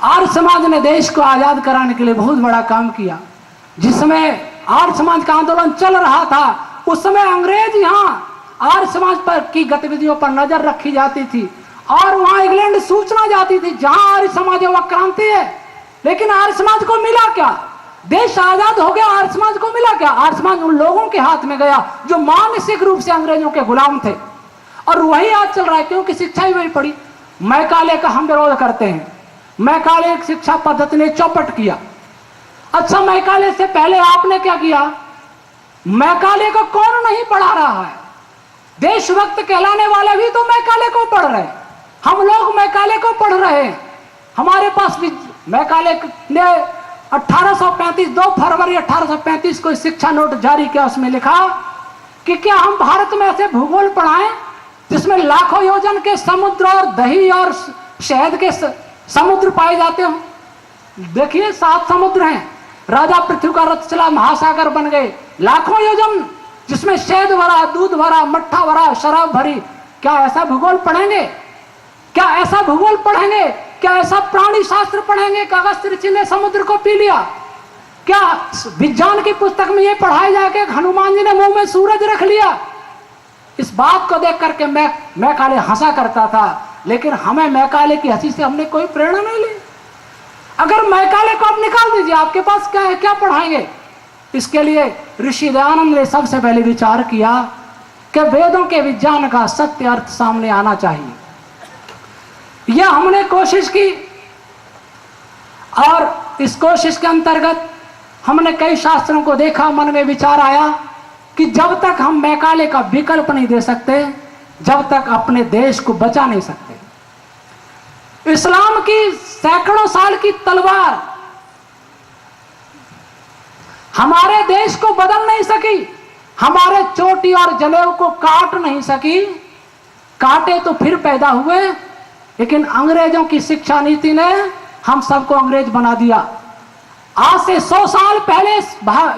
आर्य समाज ने देश को आजाद कराने के लिए बहुत बड़ा काम किया। जिसमें आर्य समाज का आंदोलन चल रहा था उस समय अंग्रेज यहाँ आर्य समाज पर की गतिविधियों पर नजर रखी जाती थी और वहां इंग्लैंड सूचना जाती थी जहां आर्य समाज है वह क्रांति है। लेकिन आर्य समाज को मिला क्या? देश आजाद हो गया, आर्य समाज को मिला क्या? आर्य समाज उन लोगों के हाथ में गया जो मानसिक रूप से अंग्रेजों के गुलाम थे। और वही आज चल रहा है क्योंकि शिक्षा ही वही पड़ी। मैकाले का हम विरोध करते हैं। मैकाले शिक्षा पद्धति ने चौपट किया। अच्छा, मैकाले से पहले आपने क्या किया? मैकाले को कौन नहीं पढ़ा रहा है? देशभक्त कहलाने वाले भी तो मैकाले को पढ़ रहे हैं। हम लोग मैकाले को पढ़ रहे हैं। हमारे पास भी मैकाले ने 1835 2 फरवरी 1835 को शिक्षा नोट जारी किया। उसमें लिखा कि क्या हम भारत में ऐसे भूगोल पढ़ाएं जिसमें लाखों योजन के समुद्र और दही और शहद के समुद्र पाए जाते हो। देखिए 7 समुद्र हैं, राजा पृथ्वी का रथ चला, महासागर बन गए। लाखों योजन जिसमें शहद भरा, दूध भरा, मट्ठा भरा, शराब भरी। क्या ऐसा भूगोल पढ़ेंगे? क्या ऐसा भूगोल पढ़ेंगे? क्या ऐसा प्राणी शास्त्र पढ़ेंगे कि अगस्त्य ऋषि ने समुद्र को पी लिया? क्या विज्ञान की पुस्तक में ये पढ़ाया जाए कि हनुमान जी ने मुंह में सूरज रख लिया? इस बात को देख करके मैकाले हंसा करता था, लेकिन हमें मैकाले की हंसी से हमने कोई प्रेरणा नहीं ली। अगर मैकाले को आप निकाल दीजिए, आपके पास क्या है? क्या पढ़ाएंगे? इसके लिए ऋषि दयानंद ने सबसे पहले विचार किया कि वेदों के विज्ञान का सत्य अर्थ सामने आना चाहिए। यह हमने कोशिश की और इस कोशिश के अंतर्गत हमने कई शास्त्रों को देखा। मन में विचार आया कि जब तक हम मैकाले का विकल्प नहीं दे सकते, जब तक अपने देश को बचा नहीं सकते। इस्लाम की सैकड़ों साल की तलवार हमारे देश को बदल नहीं सकी, हमारे चोटी और जनेऊ को काट नहीं सकी। काटे तो फिर पैदा हुए, लेकिन अंग्रेजों की शिक्षा नीति ने हम सबको अंग्रेज बना दिया। आज से 100 साल पहले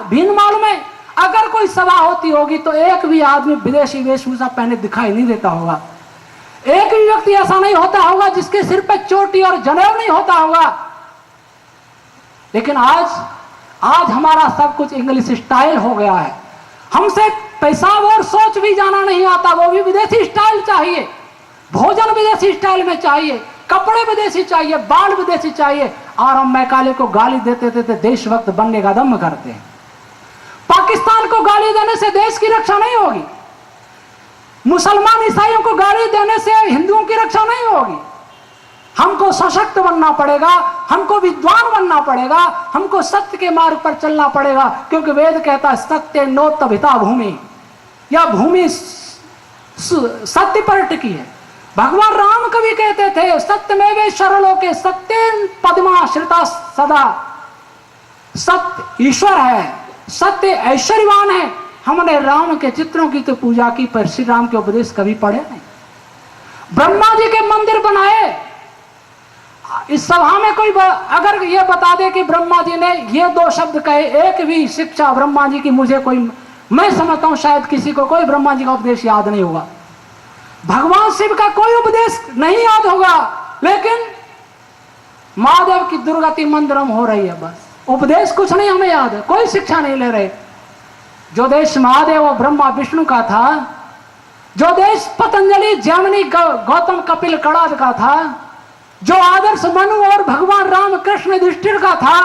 भीनमाल में अगर कोई सभा होती होगी तो एक भी आदमी विदेशी वेशभूषा पहने दिखाई नहीं देता होगा। एक भी व्यक्ति ऐसा नहीं होता होगा जिसके सिर पे चोटी और जनेऊ नहीं होता होगा। लेकिन आज हमारा सब कुछ इंग्लिश स्टाइल हो गया है। हमसे पेशाब और सोच भी जाना नहीं आता, वो भी विदेशी स्टाइल चाहिए। भोजन विदेशी स्टाइल में चाहिए, कपड़े विदेशी चाहिए, बाल विदेशी चाहिए। और हम मैकाले को गाली देते देते देशभक्त बनने का दम करते हैं। पाकिस्तान को गाली देने से देश की रक्षा नहीं होगी। मुसलमान ईसाइयों को गाली देने से हिंदुओं की रक्षा नहीं होगी। हमको सशक्त बनना पड़ेगा, हमको विद्वान बनना पड़ेगा, हमको सत्य के मार्ग पर चलना पड़ेगा। क्योंकि वेद कहता है सत्य नोत्तभिता भूमि, यह भूमि सत्य पर टिकी है। भगवान राम कभी कहते थे सत्यमेवेश्वर लोके सत्य पद्माश्रिता सदा। सत्य ईश्वर है, सत्य ऐश्वर्यवान है। हमने राम के चित्रों की तो पूजा की, पर श्री राम के उपदेश कभी पढ़े नहीं। ब्रह्मा जी के मंदिर बनाए। इस सभा में कोई अगर ये बता दे कि ब्रह्मा जी ने ये 2 शब्द कहे, एक भी शिक्षा ब्रह्मा जी की मुझे कोई, मैं समझता हूं शायद किसी को कोई ब्रह्मा जी का उपदेश याद नहीं होगा, भगवान शिव का कोई उपदेश नहीं याद होगा। लेकिन महादेव की दुर्गति मंदिरम हो रही है, बस उपदेश कुछ नहीं हमें याद है, कोई शिक्षा नहीं ले रहे। जो देश महादेव और ब्रह्मा विष्णु का था, जो देश पतंजलि जैमिनी गौतम कपिल कड़ाद का था, जो आदर्श मनु और भगवान राम कृष्ण युधिष्ठिर का था,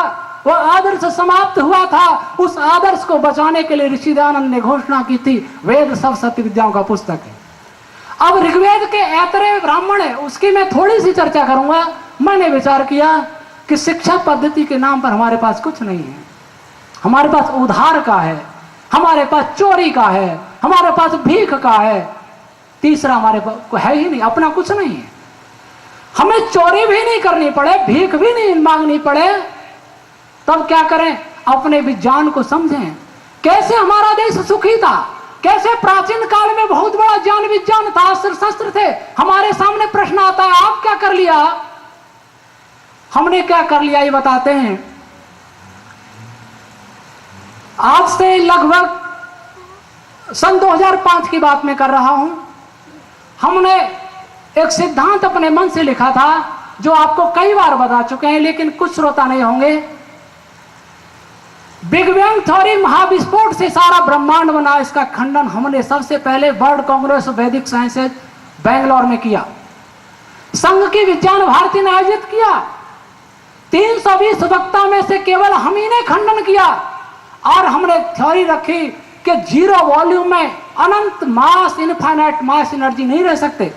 वो आदर्श समाप्त हुआ था। उस आदर्श को बचाने के लिए ऋषि दयानंद ने घोषणा की थी वेद सब सत्य विद्याओं का पुस्तक है। अब ऋग्वेद के ऐतरेय ब्राह्मण है, उसकी मैं थोड़ी सी चर्चा करूंगा। मैंने विचार किया कि शिक्षा पद्धति के नाम पर हमारे पास कुछ नहीं है। हमारे पास उधार का है, हमारे पास चोरी का है, हमारे पास भीख का है, तीसरा हमारे पास है ही नहीं, अपना कुछ नहीं है। हमें चोरी भी नहीं करनी पड़े, भीख भी नहीं मांगनी पड़े, तब क्या करें? अपने विज्ञान को समझें। कैसे हमारा देश सुखी था, कैसे प्राचीन काल में बहुत बड़ा ज्ञान विज्ञान था, अस्त्र शस्त्र थे। हमारे सामने प्रश्न आता है आप क्या कर लिया, हमने क्या कर लिया, ये बताते हैं। आज से लगभग सन 2005 की बात मैं कर रहा हूं। हमने एक सिद्धांत अपने मन से लिखा था जो आपको कई बार बता चुके हैं, लेकिन कुछ श्रोता नहीं होंगे। बिग बैंग थ्योरी, महाविस्फोट से सारा ब्रह्मांड बना, इसका खंडन हमने सबसे पहले वर्ल्ड कांग्रेस ऑफ वैदिक साइंसेज बेंगलोर में किया। संघ की विज्ञान भारती ने आयोजित किया। 320 वक्ता में से केवल हम ही ने खंडन किया, और हमने थ्योरी रखी कि 0 वॉल्यूम में अनंत मास, इनफाइनाइट मास एनर्जी नहीं रह सकते।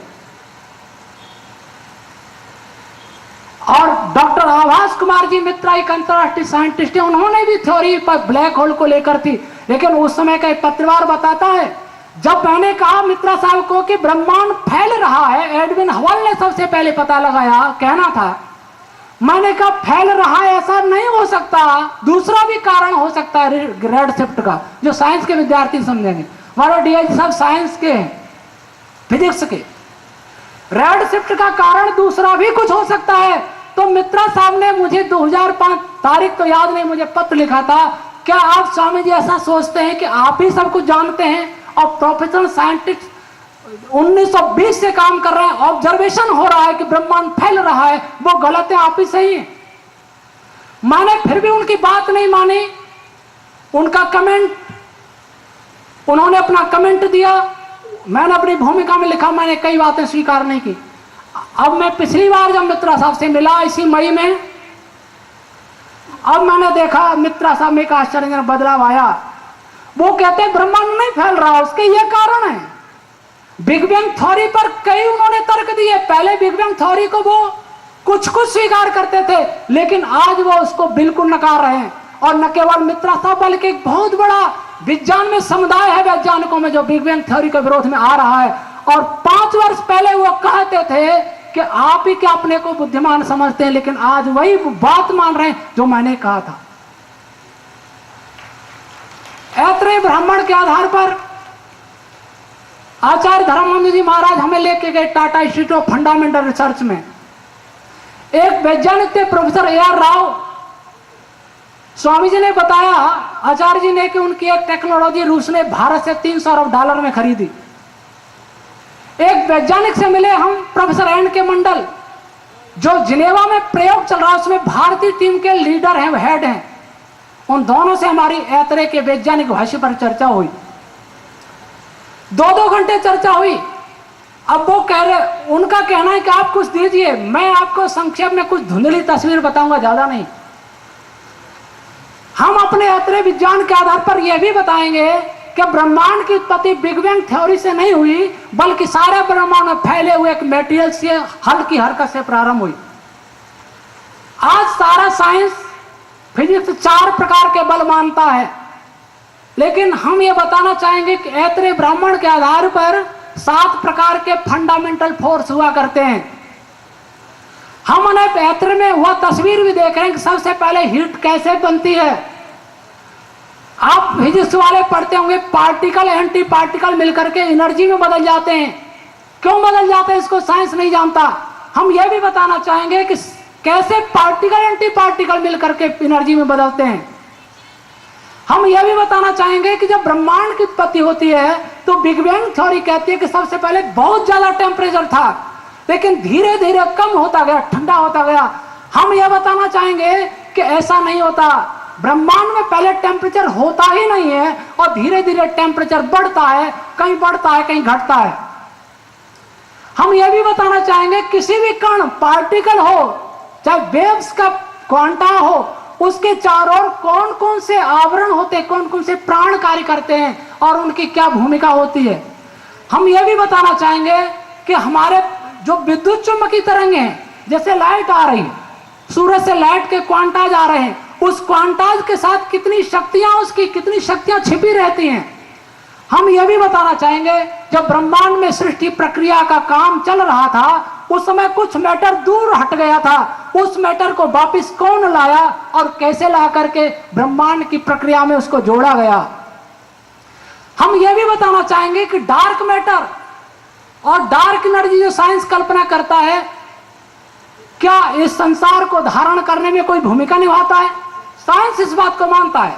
और डॉक्टर आभास कुमार जी मित्रा एक अंतरराष्ट्रीय साइंटिस्ट है, उन्होंने भी थ्योरी पर ब्लैक होल को लेकर थी, लेकिन उस समय का एक पत्रकार बताता है, जब मैंने कहा मित्रा साहब को कि ब्रह्मांड फैल रहा है, एडविन हबल ने सबसे पहले पता लगाया, कहना था, मैंने कहा फैल रहा है ऐसा नहीं हो सकता, दूसरा भी कारण हो सकता है रेड शिफ्ट का, जो साइंस के विद्यार्थी समझेंगे। हमारे डीआईजी साहब साइंस के हैं, फिजिक्स के। रेड शिफ्ट का कारण दूसरा भी कुछ हो सकता है। तो मित्रा साहब ने मुझे 2005 तारीख तो याद नहीं, मुझे पत्र लिखा था, क्या आप स्वामी जी ऐसा सोचते हैं कि आप ही सब कुछ जानते हैं और प्रोफेशनल साइंटिस्ट 1920 से काम कर रहे हैं, ऑब्जर्वेशन हो रहा है कि ब्रह्मांड फैल रहा है, वो गलत है, आप ही सही है। मैंने फिर भी उनकी बात नहीं मानी, उनका कमेंट, उन्होंने अपना कमेंट दिया, मैंने अपनी भूमिका में लिखा, मैंने कई बातें स्वीकार नहीं की। अब मैं पिछली बार जब मित्रा साहब से मिला इसी मई में, अब मैंने देखा मित्रा साहब में एक आश्चर्यजनक बदलाव आया। वो कहते हैं ब्रह्मांड नहीं फैल रहा, उसके ये कारण है। बिग बैंग थ्योरी पर कई उन्होंने तर्क दिए। पहले बिग बैंग थ्योरी को वो कुछ स्वीकार करते थे, लेकिन आज वो उसको बिल्कुल नकार रहे हैं। और न केवल मित्रा साहब बल्कि एक बहुत बड़ा विज्ञान में समुदाय है वैज्ञानिकों में जो बिग बैंग थ्योरी के विरोध में आ रहा है। और 5 वर्ष पहले वो कहते थे कि आप ही क्या अपने को बुद्धिमान समझते हैं, लेकिन आज वही बात मान रहे हैं जो मैंने कहा था। ऐतरेय ब्राह्मण के आधार पर आचार्य धर्मानंद जी महाराज हमें लेके गए Tata institute of fundamental research में। एक वैज्ञानिक थे प्रोफेसर AR राव, स्वामी जी ने बताया आचार्य जी ने कि उनकी एक टेक्नोलॉजी रूस ने भारत से $300 अरब में खरीदी। एक वैज्ञानिक से मिले हम प्रोफेसर NK मंडल, जो जिनेवा में प्रयोग चल रहा है उसमें भारतीय टीम के लीडर हैं, हेड हैं। उन दोनों से हमारी ऐतरेय के वैज्ञानिक भाष्य पर चर्चा हुई, 2-2 घंटे चर्चा हुई। अब वो कह रहे, उनका कहना है कि आप कुछ दीजिए, मैं आपको संक्षेप में कुछ धुंधली तस्वीर बताऊंगा, ज्यादा नहीं। हम अपने ऐतरेय विज्ञान के आधार पर यह भी बताएंगे कि ब्रह्मांड की उत्पत्ति बिग बैंग थ्योरी से नहीं हुई, बल्कि सारे ब्रह्मांड में फैले हुए एक मेटेरियल से, हल्की हरकत से प्रारंभ हुई। आज सारा साइंस फिजिक्स 4 प्रकार के बल मानता है, लेकिन हम ये बताना चाहेंगे कि ऐतरेय ब्राह्मण के आधार पर 7 प्रकार के फंडामेंटल फोर्स हुआ करते हैं। हम उन्हें ऐतरेय में वह तस्वीर भी देख रहे हैं कि सबसे पहले हीट कैसे बनती है। आप फिजिक्स वाले पढ़ते होंगे, पार्टिकल एंटी पार्टिकल मिलकर के एनर्जी में बदल जाते हैं। क्यों बदल जाते हैं इसको साइंस नहीं जानता। हम यह भी बताना चाहेंगे कि कैसे पार्टिकल एंटी पार्टिकल मिलकर के एनर्जी में बदलते हैं। हम यह भी बताना चाहेंगे कि जब ब्रह्मांड की उत्पत्ति होती है तो बिग बैंग थ्योरी कहती है कि सबसे पहले बहुत ज्यादा टेम्परेचर था, लेकिन धीरे धीरे कम होता गया, ठंडा होता गया। हम यह बताना चाहेंगे कि ऐसा नहीं होता, ब्रह्मांड में पहले टेम्परेचर होता ही नहीं है और धीरे धीरे टेम्परेचर बढ़ता है, कहीं बढ़ता है कहीं घटता है। हम यह भी बताना चाहेंगे किसी भी कण, पार्टिकल हो चाहे वेव्स का क्वांटा हो, उसके चारों ओर कौन कौन से आवरण होते हैं, कौन कौन से प्राण कार्य करते हैं और उनकी क्या भूमिका होती है। हम यह भी बताना चाहेंगे कि हमारे जो विद्युत चुम्बकीय तरंगे हैं, जैसे लाइट आ रही है, सूरज से लाइट के क्वांटाज आ रहे हैं, उस क्वांटाज के साथ कितनी शक्तियां, उसकी कितनी शक्तियां छिपी रहती हैं। हम यह भी बताना चाहेंगे जब ब्रह्मांड में सृष्टि प्रक्रिया का काम चल रहा था उस समय कुछ मैटर दूर हट गया था, उस मैटर को वापस कौन लाया और कैसे ला करके ब्रह्मांड की प्रक्रिया में उसको जोड़ा गया। हम यह भी बताना चाहेंगे कि डार्क मैटर और डार्क एनर्जी जो साइंस कल्पना करता है, क्या इस संसार को धारण करने में कोई भूमिका निभाता है। साइंस इस बात को मानता है,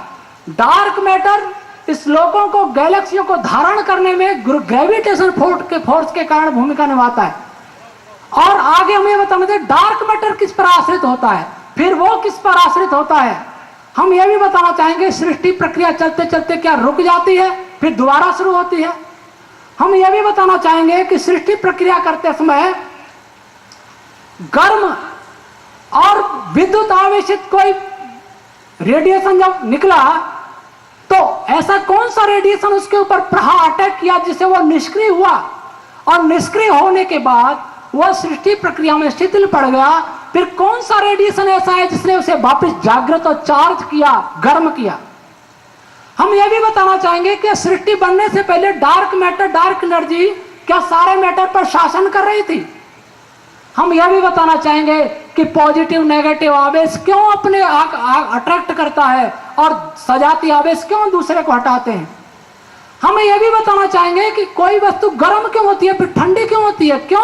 डार्क मैटर इस लोगों को, गैलेक्सियों को धारण करने में ग्रेविटेशन फोर्स के कारण भूमिका निभाता है। और आगे हमें बताना चाहिए डार्क मैटर किस पर आश्रित होता है, फिर वो किस पर आश्रित होता है। हम यह भी बताना चाहेंगे सृष्टि प्रक्रिया चलते चलते क्या रुक जाती है फिर दोबारा शुरू होती है। हम यह भी बताना चाहेंगे कि सृष्टि प्रक्रिया करते समय गर्म और विद्युत आवेशित कोई रेडिएशन जब निकला तो ऐसा कौन सा रेडिएशन उसके ऊपर प्रहार अटैक किया जिससे वो निष्क्रिय हुआ, और निष्क्रिय होने के बाद वह सृष्टि प्रक्रिया में शिथिल पड़ गया। फिर कौन सा रेडिएशन ऐसा है जिसने उसे वापस जागृत और चार्ज किया, गर्म किया। हम यह भी बताना चाहेंगे कि सृष्टि बनने से पहले डार्क मैटर, डार्क एनर्जी क्या सारे मैटर पर शासन कर रही थी। हम यह भी बताना चाहेंगे कि पॉजिटिव नेगेटिव आवेश क्यों अपने अट्रैक्ट करता है और सजाती आवेश क्यों दूसरे को हटाते हैं। हम यह भी बताना चाहेंगे कि कोई वस्तु गर्म क्यों होती है फिर ठंडी क्यों होती है, क्यों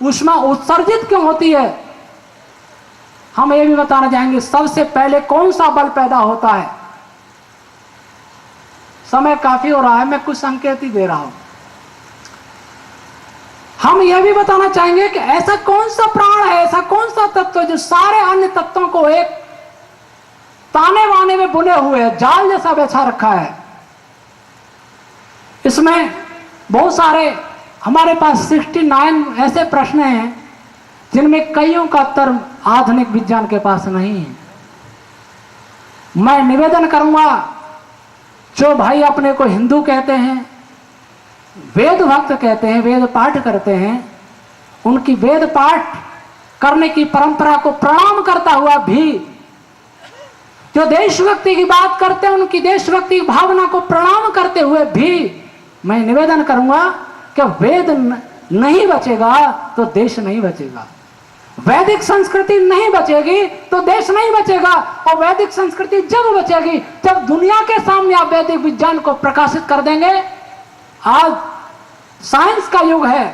ऊष्मा उत्सर्जित क्यों होती है। हम यह भी बताना चाहेंगे सबसे पहले कौन सा बल पैदा होता है। समय काफी हो रहा है, मैं कुछ संकेत ही दे रहा हूं। हम यह भी बताना चाहेंगे कि ऐसा कौन सा प्राण है, ऐसा कौन सा तत्व जो सारे अन्य तत्वों को एक ताने बाने में बुने हुए है, जाल जैसा बिछा रखा है। इसमें बहुत सारे हमारे पास 69 ऐसे प्रश्न हैं जिनमें कईयों का उत्तर आधुनिक विज्ञान के पास नहीं है। मैं निवेदन करूंगा जो भाई अपने को हिंदू कहते हैं, वेद भक्त कहते हैं, वेद पाठ करते हैं, उनकी वेद पाठ करने की परंपरा को प्रणाम करता हुआ भी जो देशभक्ति की बात करते हैं उनकी देशभक्ति की भावना को प्रणाम करते हुए भी मैं निवेदन करूंगा कि वेद नहीं बचेगा तो देश नहीं बचेगा, वैदिक संस्कृति नहीं बचेगी तो देश नहीं बचेगा। और वैदिक संस्कृति जब बचेगी जब दुनिया के सामने आप वैदिक विज्ञान को प्रकाशित कर देंगे। आज साइंस का युग है,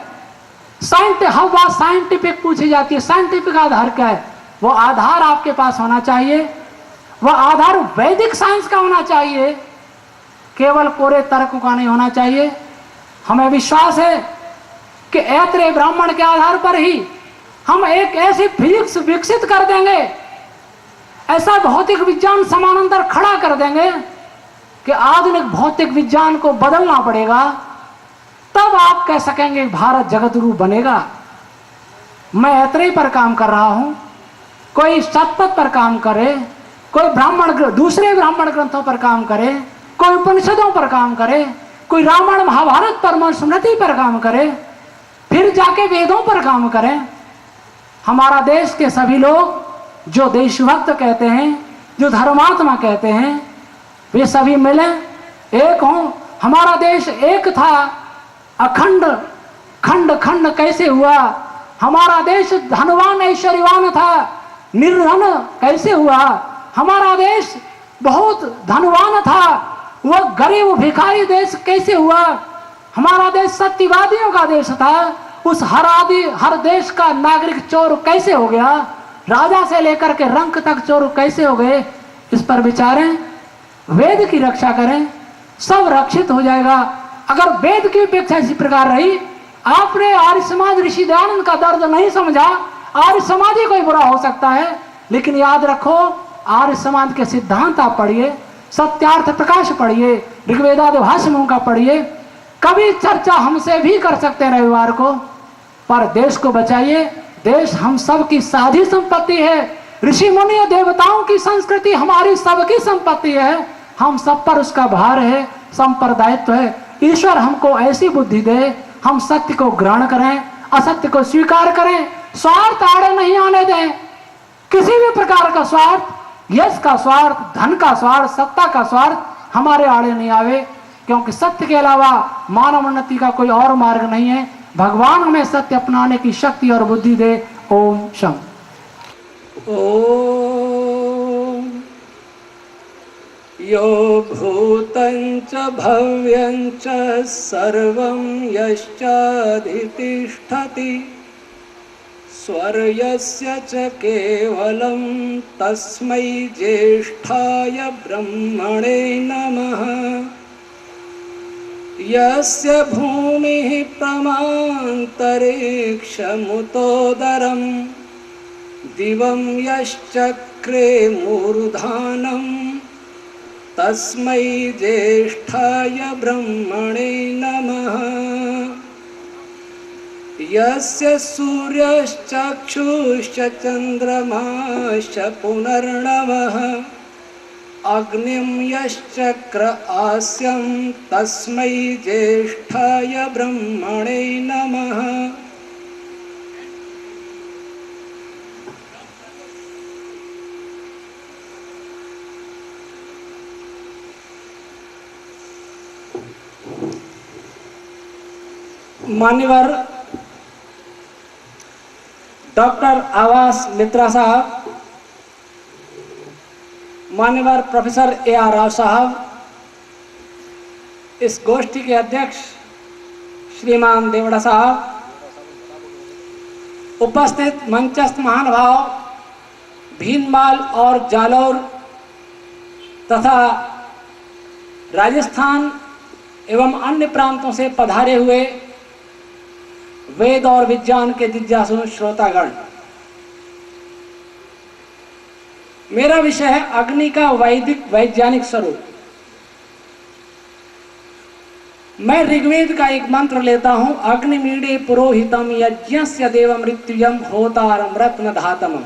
हर बात साइंटिफिक पूछी जाती है, साइंटिफिक आधार क्या है, वो आधार आपके पास होना चाहिए, वह आधार वैदिक साइंस का होना चाहिए, केवल कोरे तर्क का नहीं होना चाहिए। हमें विश्वास है कि ऐत्रेय ब्राह्मण के आधार पर ही हम एक ऐसी फिजिक्स विकसित कर देंगे, ऐसा भौतिक विज्ञान समानांतर खड़ा कर देंगे कि आधुनिक भौतिक विज्ञान को बदलना पड़ेगा, तब आप कह सकेंगे भारत जगतगुरु बनेगा। मैं ऐत्रेय पर काम कर रहा हूं, कोई शतपथ पर काम करे, कोई दूसरे ब्राह्मण ग्रंथों पर काम करे, कोई उपनिषदों पर काम करे, कोई रामायण महाभारत पर मनुस्मृति पर काम करे, फिर जाके वेदों पर काम करें। हमारा देश के सभी लोग जो देशभक्त कहते हैं, जो धर्मात्मा कहते हैं, वे सभी मिले एक हों। हमारा देश एक था, अखंड खंड खंड कैसे हुआ। हमारा देश धनवान ऐश्वर्यवान था, निर्धन कैसे हुआ। हमारा देश बहुत धनवान था, वह गरीब भिखारी देश कैसे हुआ। हमारा देश सत्यवादियों का देश था, उस हर देश का नागरिक चोर कैसे हो गया। राजा से लेकर के रंक तक चोर कैसे हो गए। इस पर विचारें, वेद की रक्षा करें, सब रक्षित हो जाएगा। अगर वेद की अपेक्षा इसी प्रकार रही, आपने आर्य समाज ऋषि दयानंद का दर्द नहीं समझा, आर्य समाज ही कोई बुरा हो सकता है, लेकिन याद रखो आर्य समाज के सिद्धांत आप पढ़िए, सत्यार्थ प्रकाश पढ़िए, ऋग्वेदादि भाष्यों का पढ़िए। कभी चर्चा हमसे भी कर सकते हैं रविवार को, पर देश को बचाइए। देश हम सब की साझी संपत्ति है। ऋषि मुनि देवताओं की संस्कृति हमारी सबकी संपत्ति है, हम सब पर उसका भार है, संप्रदायित्व है। ईश्वर हमको ऐसी बुद्धि दे, हम सत्य को ग्रहण करें, असत्य को स्वीकार करें, स्वार्थ आड़े नहीं आने दें। किसी भी प्रकार का स्वार्थ, यश का स्वार्थ, धन का स्वार्थ, सत्ता का स्वार्थ हमारे आड़े नहीं आवे, क्योंकि सत्य के अलावा मानव उन्नति का कोई और मार्ग नहीं है। भगवान हमें सत्य अपनाने की शक्ति और बुद्धि दे। ओम शं। ओम यो भूतं च भव्यं च सर्वं यश्चाधितिष्ठति स्वर्यस्य च केवलं तस्मै ज्येष्ठाय ब्रह्मणे नमः। यस्य भूमिः प्रमान्तरिक्षमुतोदरं दिवं यश्चक्रे मूर्धानं तस्मै ज्येष्ठाय ब्रह्मणे नमः। यस्य सूर्यश्चक्षुश्च चन्द्रमाश्च पुनर्नवः अग्निं यश्चक्र आस्यं तस्मै ज्येष्ठाय ब्रह्मणे नमः। मान्यवर डॉक्टर आवास मित्रा साहब, मान्यवर प्रोफेसर A.R. राव साहब, इस गोष्ठी के अध्यक्ष श्रीमान देवड़ा साहब, उपस्थित मंचस्थ महानुभाव, भीनमाल और जालौर तथा राजस्थान एवं अन्य प्रांतों से पधारे हुए वेद और विज्ञान के जिज्ञासु श्रोतागण, मेरा विषय है अग्नि का वैज्ञानिक स्वरूप। मैं ऋग्वेद का एक मंत्र लेता हूं, अग्निमीडे पुरोहितम यज्ञस्य देव मृत्युयम होतारम रत्न धातमम।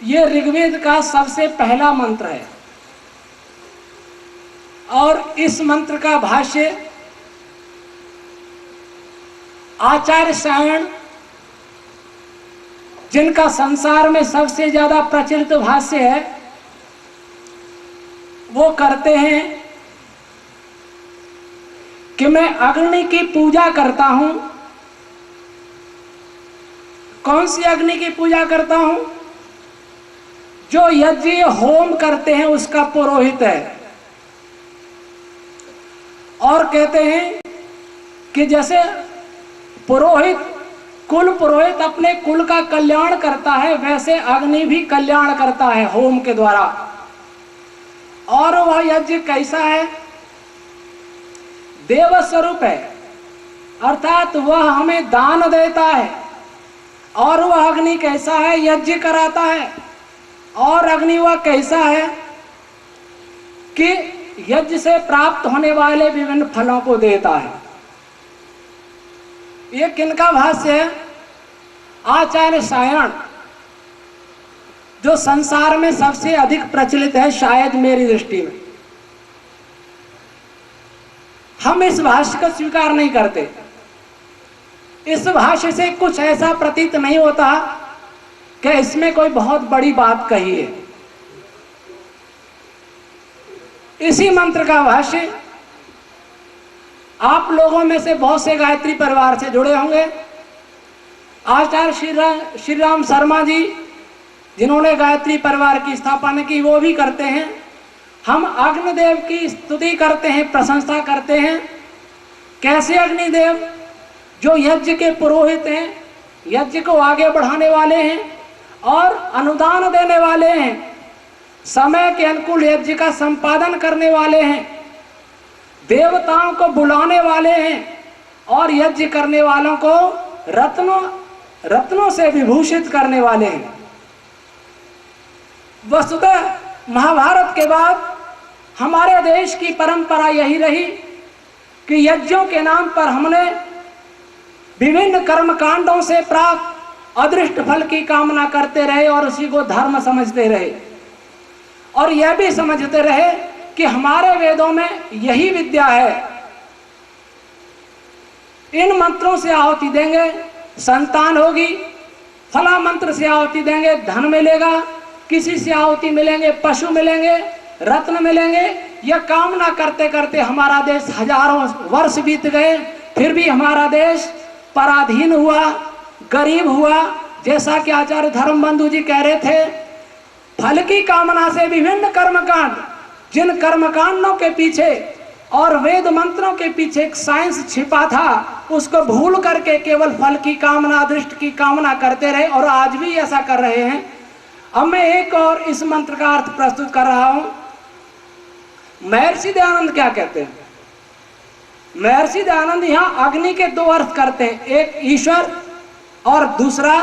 यह ऋग्वेद का सबसे पहला मंत्र है और इस मंत्र का भाष्य आचार्य सायण, जिनका संसार में सबसे ज्यादा प्रचलित भाष्य है, वो करते हैं कि मैं अग्नि की पूजा करता हूं। कौन सी अग्नि की पूजा करता हूं? जो यज्ञ होम करते हैं उसका पुरोहित है। और कहते हैं कि जैसे पुरोहित, कुल पुरोहित अपने कुल का कल्याण करता है, वैसे अग्नि भी कल्याण करता है होम के द्वारा। और वह यज्ञ कैसा है? देव स्वरूप है, अर्थात वह हमें दान देता है। और वह अग्नि कैसा है? यज्ञ कराता है। और अग्नि वह कैसा है कि यज्ञ से प्राप्त होने वाले विभिन्न फलों को देता है। ये किनका भाष्य है? आचार्य सायण, जो संसार में सबसे अधिक प्रचलित है शायद मेरी दृष्टि में। हम इस भाष्य को स्वीकार नहीं करते। इस भाष्य से कुछ ऐसा प्रतीत नहीं होता कि इसमें कोई बहुत बड़ी बात कही है। इसी मंत्र का भाष्य आप लोगों में से बहुत से गायत्री परिवार से जुड़े होंगे। आचार्य श्री राम शर्मा जी, जिन्होंने गायत्री परिवार की स्थापना की, वो भी करते हैं। हम अग्निदेव की स्तुति करते हैं, प्रशंसा करते हैं। कैसे अग्निदेव? जो यज्ञ के पुरोहित हैं, यज्ञ को आगे बढ़ाने वाले हैं और अनुदान देने वाले हैं, समय के अनुकूल यज्ञ का संपादन करने वाले हैं, देवताओं को बुलाने वाले हैं और यज्ञ करने वालों को रत्नों से विभूषित करने वाले हैं। वस्तुतः महाभारत के बाद हमारे देश की परंपरा यही रही कि यज्ञों के नाम पर हमने विभिन्न कर्मकांडों से प्राप्त अदृष्ट फल की कामना करते रहे और उसी को धर्म समझते रहे। और यह भी समझते रहे कि हमारे वेदों में यही विद्या है, इन मंत्रों से आहुति देंगे संतान होगी, फला मंत्र से आहुति देंगे धन मिलेगा, किसी से आहुति मिलेंगे पशु मिलेंगे, रत्न मिलेंगे। यह कामना करते करते हमारा देश हजारों वर्ष बीत गए, फिर भी हमारा देश पराधीन हुआ, गरीब हुआ। जैसा कि आचार्य धर्मबंधु जी कह रहे थे, फल की कामना से विभिन्न कर्मकांड, जिन कर्मकांडों के पीछे और वेद मंत्रों के पीछे एक साइंस छिपा था, उसको भूल करके केवल फल की कामना, दृष्टि की कामना करते रहे और आज भी ऐसा कर रहे हैं। अब मैं एक और इस मंत्र का अर्थ प्रस्तुत कर रहा हूं। महर्षि दयानंद क्या कहते हैं? महर्षि दयानंद यहाँ अग्नि के दो अर्थ करते हैं, एक ईश्वर और दूसरा